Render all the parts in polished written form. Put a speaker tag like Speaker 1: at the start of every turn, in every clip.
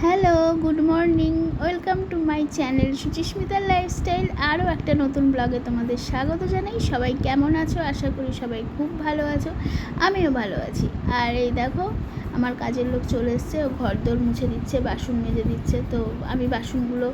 Speaker 1: Hello, good morning. Welcome to my channel সুচিস্মিতার lifestyle. আরও একটা নতুন ব্লগে তোমাদের স্বাগত জানাই। সবাই কেমন আছো? আশা করি সবাই খুব ভালো আছো, আমিও ভালো আছি। আর এই দেখো, আমার কাজের লোক চলে এসছে, ও ঘরদোর মুছে দিচ্ছে, বাসন মেজে দিচ্ছে। তো আমি বাসনগুলো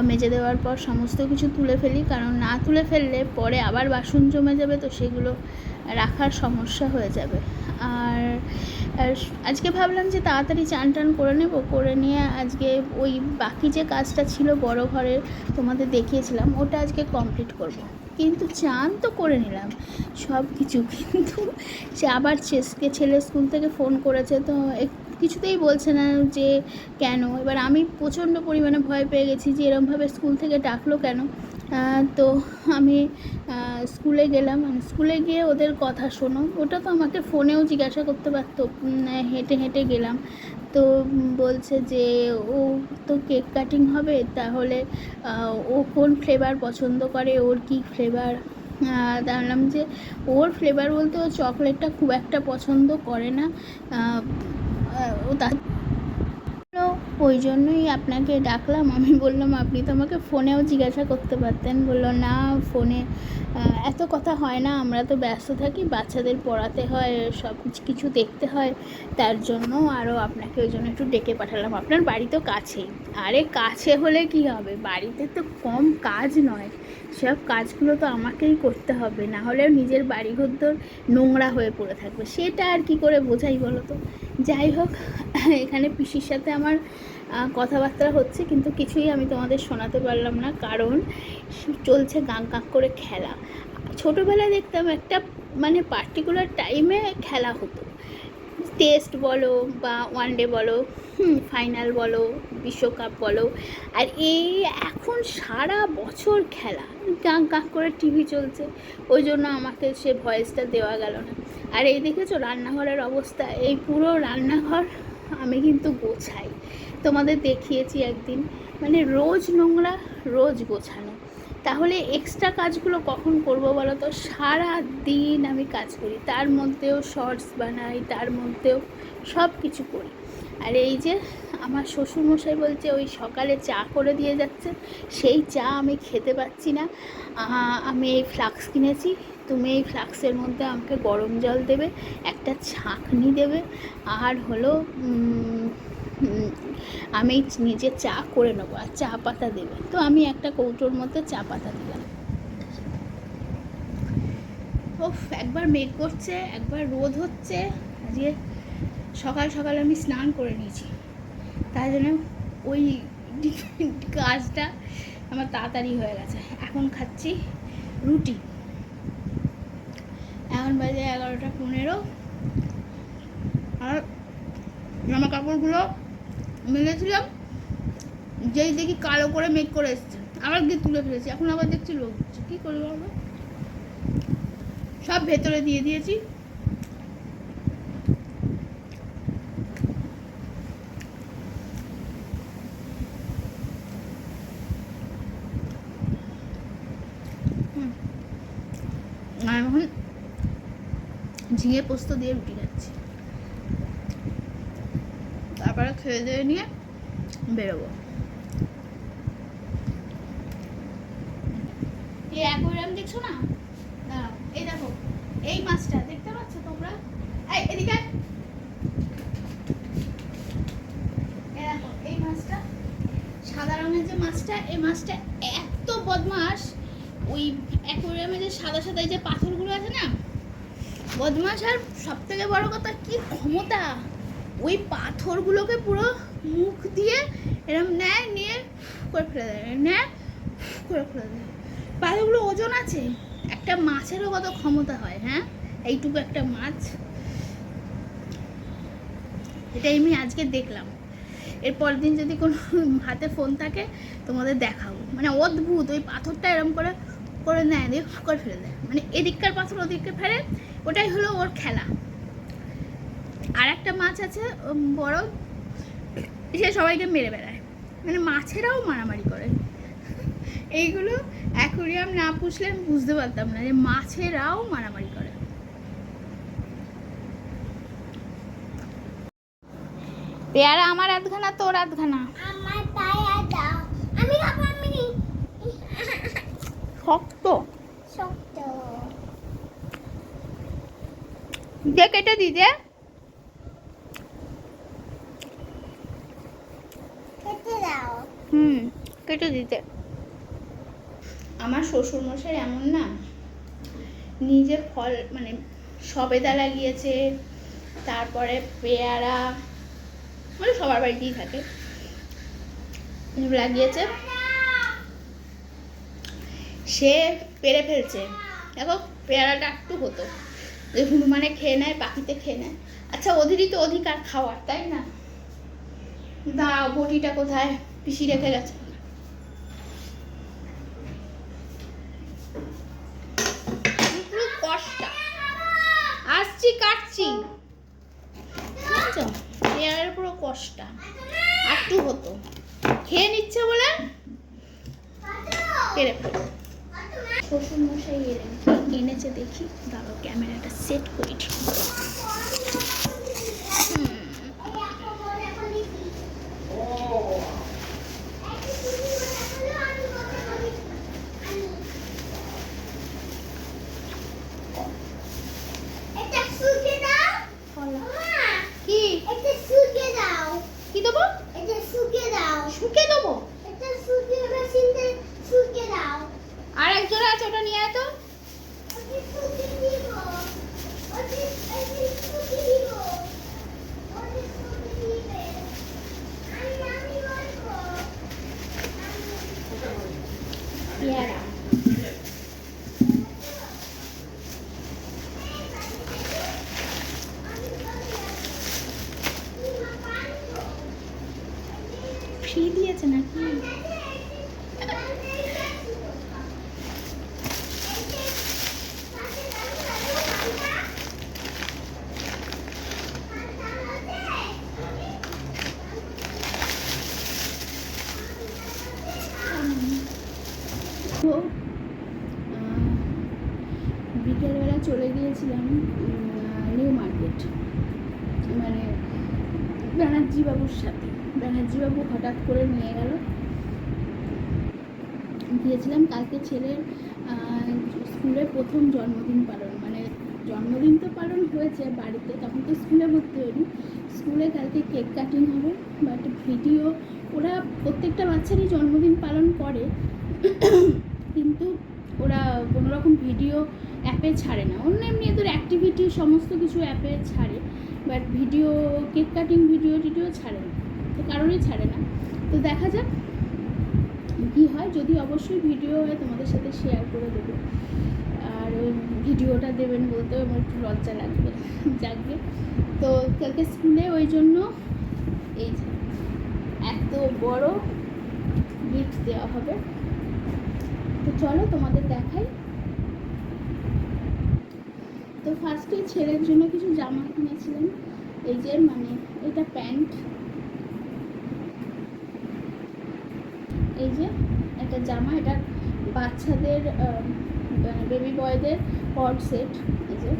Speaker 1: মেজে দেওয়ার পর সমস্ত কিছু তুলে ফেলি, কারণ না তুলে ফেললে পরে আবার বাসন জমে যাবে, তো সেগুলো রাখার সমস্যা হয়ে যাবে। আর আজকে ভাবলাম যে তাড়াতাড়ি চান টান করে নেব, করে নিয়ে আজকে ওই বাকি যে কাজটা ছিল বড় ঘরের তোমাদের দেখিয়েছিলাম, ওটা আজকে কমপ্লিট করব। কিন্তু চান তো করে নিলাম সব কিছু, কিন্তু সে আবার ছেলে স্কুল থেকে ফোন করেছে, তো কিছুতেই বলছে না যে কেন। এবার আমি প্রচণ্ড পরিমাণে ভয় পেয়ে গেছি যে এরমভাবে স্কুল থেকে ডাকলো কেন। তো আমি স্কুলে গেলাম, স্কুলে গিয়ে ওদের কথা শোনো, ওটা তো আমাকে ফোনেও জিজ্ঞাসা করতে পারতো, হেঁটে হেঁটে গেলাম। তো বলছে যে ও তো কেক কাটিং হবে, তাহলে ও কোন ফ্লেভার পছন্দ করে, ওর কী ফ্লেভার। জানলাম যে ওর ফ্লেভার বলতে ও চকলেটটা খুব একটা পছন্দ করে না। ও তার ওই জন্যই আপনাকে ডাকলাম। আমি বললাম আপনি তো আমাকে ফোনেও জিজ্ঞাসা করতে পারতেন। বললো না, ফোনে এত কথা হয় না, আমরা তো ব্যস্ত থাকি, বাচ্চাদের পড়াতে হয়, সব কিছু দেখতে হয়, তার জন্য আরও আপনাকে ওই জন্য একটু ডেকে পাঠালাম। আপনার বাড়ি তো কাছেই। আরে কাছে হলে কি হবে, বাড়িতে তো কম কাজ নয়, সব কাজগুলো তো আমাকেই করতে হবে, না হলেও নিজের বাড়িঘর তো নোংরা হয়ে পড়ে থাকবে, সেটা আর কি করে বোঝাই বলো তো। যাই হোক, এখানে পিসির সাথে আমার কথাবার্তা হচ্ছে, কিন্তু কিছুই আমি তোমাদের শোনাতে পারলাম না, কারণ চলছে গাঁ গাঁ করে খেলা। ছোটোবেলায় দেখতাম একটা মানে পার্টিকুলার টাইমে খেলা হতো, টেস্ট বলো বা ওয়ানডে বলো, ফাইনাল বলো, বিশ্বকাপ বলো। আর এই এখন সারা বছর খেলা, গাঁ গাঁ করে টিভি চলছে, ওই জন্য আমাকে সে ভয়েসটা দেওয়া গেল না। আর এই দেখেছো রান্নাঘরের অবস্থা, এই পুরো রান্নাঘর আমি কিন্তু গোছাই, তোমাদের দেখিয়েছি একদিন, মানে রোজ নোংরা, রোজ গোছানো। তাহলে এক্সট্রা কাজগুলো কখন করবো বলো তো? সারা দিন আমি কাজ করি, তার মধ্যেও শর্টস বানাই, তার মধ্যেও সব কিছু করি। আর এই যে আমার শ্বশুরমশাই বলছে ওই সকালে চা করে দিয়ে যাচ্ছে, সেই চা আমি খেতে পাচ্ছি না। আমি এই ফ্লাক্স কিনেছি, তুমি এই ফ্লাক্সের মধ্যে আমাকে গরম জল দেবে, একটা ছাঁকনি দেবে, আর হলো আমি নিজে চা করে নেবো, আর চা পাতা দেবে। তো আমি একটা কৌটোর মধ্যে চা পাতা দিলাম। ওফ, একবার মেঘ করছে, একবার রোদ হচ্ছে। আজকে সকাল সকাল আমি স্নান করে নিয়েছি, তাই জন্য ওই কাজটা আমার তাড়াতাড়ি হয়ে গেছে। এখন খাচ্ছি রুটি, এখন বাজে 11:15। আর জামা কাপড়গুলো মেলেছিলাম, যেই দেখি কালো করে মেঘ করে এসছে, আবার গিয়ে তুলে ফেলেছি, এখন আবার দেখছি রোদ হচ্ছে, কী করবো আমরা। সব ভেতরে দিয়ে দিয়েছি। আর এখন ঝিঙে পোস্ত দিয়ে রুটি খাচ্ছি, তারপরে খেয়ে দিয়ে নিয়ে বেরোবো। এই অ্যাকোয়ারিয়াম দেখছো না? দাঁড়াও, এই দেখো, এই মাছটা দেখতে পাচ্ছ তোমরা? এই এদিকে, এই দেখো এই মাছটা, সাদা রঙের যে মাছটা, এই মাছটা এত বদমাস। ওই অ্যাকোয়ারিয়ামে যে সাদা সাদা এই যে পাথরগুলো আছে না, বদমাস। আর সব থেকে বড় কথা, কি ক্ষমতা, ওই পাথরগুলোকে পুরো মুখ দিয়ে এরম নেয়, নিয়ে করে ফেলে দেয়, নেয় করে ফেলে দেয়। পাথরগুলো ওজন আছে, একটা মাছেরও কত ক্ষমতা হয়, হ্যাঁ, এইটুকু একটা মাছ। এটাই আমি আজকে দেখলাম। এরপর দিন যদি কোনো হাতে ফোন থাকে তোমাদের দেখাবো, মানে অদ্ভুত, ওই পাথরটা এরম করে করে নেয়, দিয়ে করে ফেলে দেয়, মানে এদিককার পাথর ওদিককে ফেলে, ওটাই হলো ওর খেলা। আর একটা মাছ আছে বড়, সে সবাইকে মেরে বেড়ায়, মানে মাছেরাও মারামারি করে। এইগুলো অ্যাকোয়ারিয়াম না পুষলে আমি বুঝতে পারতাম না যে মাছেরাও মারামারি করে। পেয়ারা আমার আধখানা, তোর আধখানা।
Speaker 2: আমার পায়ে দাও, আমি খাবো। আমি
Speaker 1: শক্ত
Speaker 2: শক্ত
Speaker 1: দিয়ে কেটে দি দে।
Speaker 2: কেটে দাও।
Speaker 1: কেটে দিতে। আমার শ্বশুর মশাই এমন না, নিজের ফল মানে সবেদা লাগিয়েছে, তারপরে পেয়ারা, মানে সবার বাড়িতেই থাকে, লাগিয়েছে, সে পেরে ফেলছে। দেখো পেয়ারাটা একটু হতো, হনুমানে খেয়ে নেয়, পাখিতে খেয়ে নেয়। আচ্ছা ওদেরই তো অধিকার খাওয়ার, তাই না? দাও বটিটা কোথায়, পিসি রেখে গেছে। পুরো কষ্টা আসছি, কাটছি, বুঝছো? পেয়ারার পুরো কষ্টা একটু হতো, খেয়ে নিচ্ছে বলে পেরে ফেলে। শ্বশুর মশাই এলেন, কি এনেছে দেখি, দাঁড়াও ক্যামেরাটা সেট করি ঠিক করে। কি কি দেবো? শুকে দেবো? আর এক জোড়া আছে, ওটা নিয়ে আয় তো। পেয়ারা ফ্রি দিয়েছে নাকি? তো বিকেলবেলা চলে গিয়েছিলাম নিউ মার্কেট, মানে ব্যানার্জি বাবুর সাথে। ব্যানার্জি বাবু হঠাৎ করে নিয়ে গেল। গিয়েছিলাম কালকে ছেলের স্কুলের প্রথম জন্মদিন পালন, মানে জন্মদিন তো পালন হয়েছে বাড়িতে, তখন তো স্কুলে ভর্তি হয়নি। স্কুলে কালকে কেক কাটিং হবে, বাট ভিডিও, ওরা প্রত্যেকটা বাচ্চারই জন্মদিন পালন করে, কিন্তু ওরা কোনো রকম ভিডিও অ্যাপে ছাড়ে না। অন্য এমনি এদের অ্যাক্টিভিটি সমস্ত কিছু অ্যাপে ছাড়ে, but video, cake cutting video টিডিও ছাড়ে না, তো কারোরই ছাড়ে না। তো দেখা যাক কী হয়, যদি অবশ্যই ভিডিও হয় তোমাদের সাথে শেয়ার করে দেবো। আর ভিডিওটা দেবেন বলতেও আমার একটু লজ্জা লাগবে, যাকবে। তো কালকে স্কুলে ওই জন্য এই এত বড় গিফট দেওয়া হবে। তো চলো তোমাদের দেখাই। তো ফার্স্টে ছেলের জন্য কিছু জামা কিনেছিলাম, এই যে মানে এটা প্যান্ট, এই যে একটা জামা, এটা বাচ্চাদের বেবি বয়দের কর্ড সেট, এই যে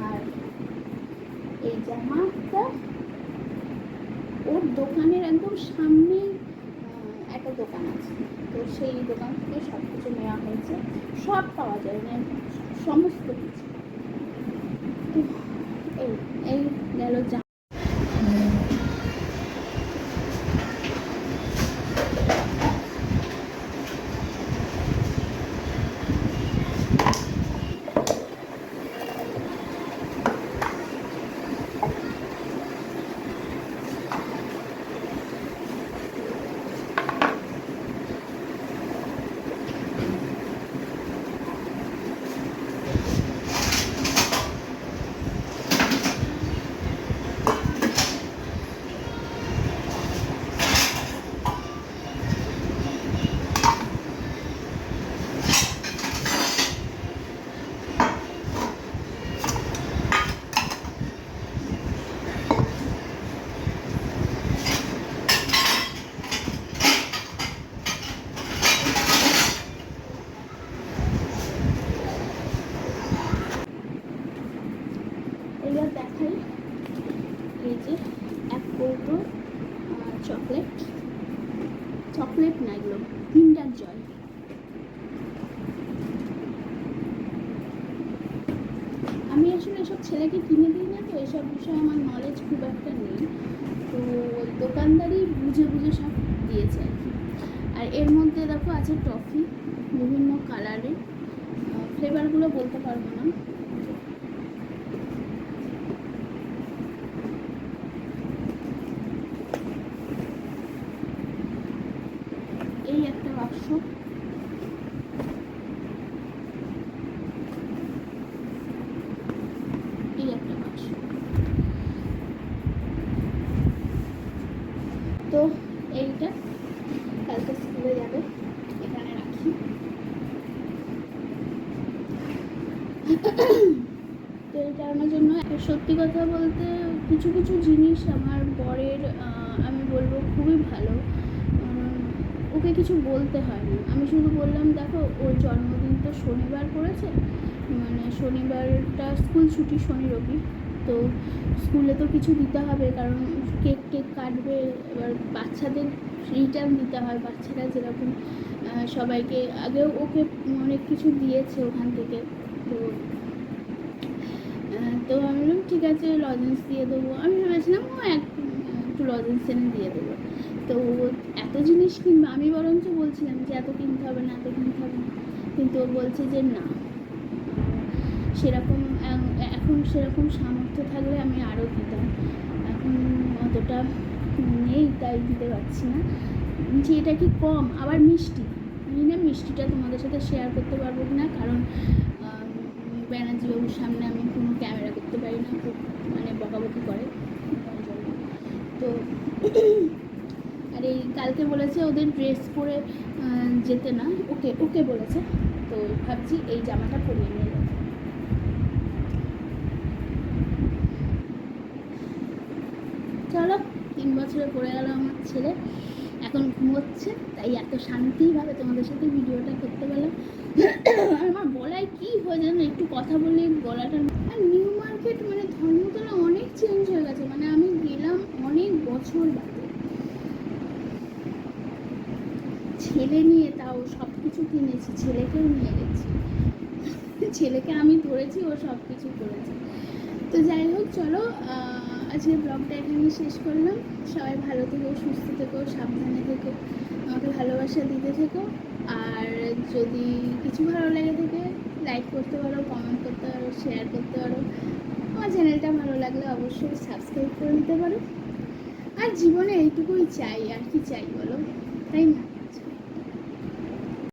Speaker 1: আর এই জামাটা ওর দোকানের একদম সামনেই একটা দোকান আছে, তো সেই দোকান থেকে সব কিছু নেওয়া হয়েছে, সব পাওয়া যায়, মানে সমস্ত কিছু। এই এই গেল জামা। চকলেট, চকলেট না, এগুলো কিন্ডার জয়। আমি আসলে এসব ছেলেকে কিনে দিই না, তো এসব বিষয়ে আমার নলেজ খুব একটা নেই। তো ওই দোকানদারই বুঝে বুঝে সব দিয়েছে আর কি। আর এর মধ্যে দেখো আছে টফি, বিভিন্ন কালারের, ফ্লেভারগুলো বলতে পারবো না। এই একটা বাক্স, এই একটা বাক্স। তো এইটা কালকে স্কুলে যাবে, এখানে রাখি। তো এটা আনার জন্য সত্যি কথা বলতে কিছু কিছু জিনিস আমার বরের আমি বলবো খুবই ভালো। ওকে কিছু বলতে হয় না, আমি শুধু বললাম দেখো ওর জন্মদিন তো শনিবার পড়েছে, মানে শনিবারটা স্কুল ছুটি, শনি রবি, তো স্কুলে তো কিছু দিতে হবে, কারণ কেক টেক কাটবে, এবার বাচ্চাদের রিটার্ন দিতে হয়। বাচ্চারা যেরকম সবাইকে আগেও ওকে অনেক কিছু দিয়েছে ওখান থেকে, তো তো আমি বললাম ঠিক আছে লজেন্স দিয়ে দেবো। আমি ভেবেছিলাম ও একটু লজেন্স এনে দিয়ে দেবো। তো এত জিনিস কিনবে, আমি বরঞ্চ বলছিলাম যে এত কিনতে হবে না, এত কিনতে হবে না, কিন্তু ও বলছে যে না, সেরকম এখন সেরকম সামর্থ্য থাকলে আমি আরও দিতাম, এখন অতটা নেই তাই দিতে পারছি না। যে এটা কি কম, আবার মিষ্টি, আমি না মিষ্টিটা তোমাদের সাথে শেয়ার করতে পারবো না, কারণ ব্যানার্জিবাবুর সামনে আমি কোনো ক্যামেরা করতে পারি না, খুব মানে বকাবকি করে তার জন্য। তো আর এই কালকে বলেছে ওদের ড্রেস পরে যেতে না, ওকে ওকে বলেছে, তো ভাবছি এই জামাটা পরিয়ে নিয়ে যাবো। চলো, 3 বছরে পড়ে গেল আমার ছেলে, এখন ঘুমোচ্ছে, তাই এত শান্তিভাবে তোমাদের সাথে ভিডিওটা করতে পারলাম। আর আমার গলায় কী হয়ে যেন একটু কথা বলে গলাটা, আর নিউ মার্কেট মানে ধর্মতলা অনেক চেঞ্জ হয়ে গেছে, মানে আমি গেলাম অনেক বছর বাদে, ছেলে নিয়ে, তাও সব কিছু কিনেছি, ছেলেকেও নিয়ে গেছি, ছেলেকে আমি ধরেছি, ও সব কিছু করেছে। তো যাই হোক, চলো আজকে ব্লগটা এখানেই শেষ করলাম। সবাই ভালো থেকো, সুস্থ থেকো, সাবধানে থেকো, আমাকে ভালোবাসা দিতে থেকো। আর যদি কিছু ভালো লেগে থাকে লাইক করতে পারো, কমেন্ট করতে পারো, শেয়ার করতে পারো। আমার চ্যানেলটা ভালো লাগলে অবশ্যই সাবস্ক্রাইব করে দিতে পারো। আর জীবনে এইটুকুই চাই, আর কি চাই বলো, তাই না?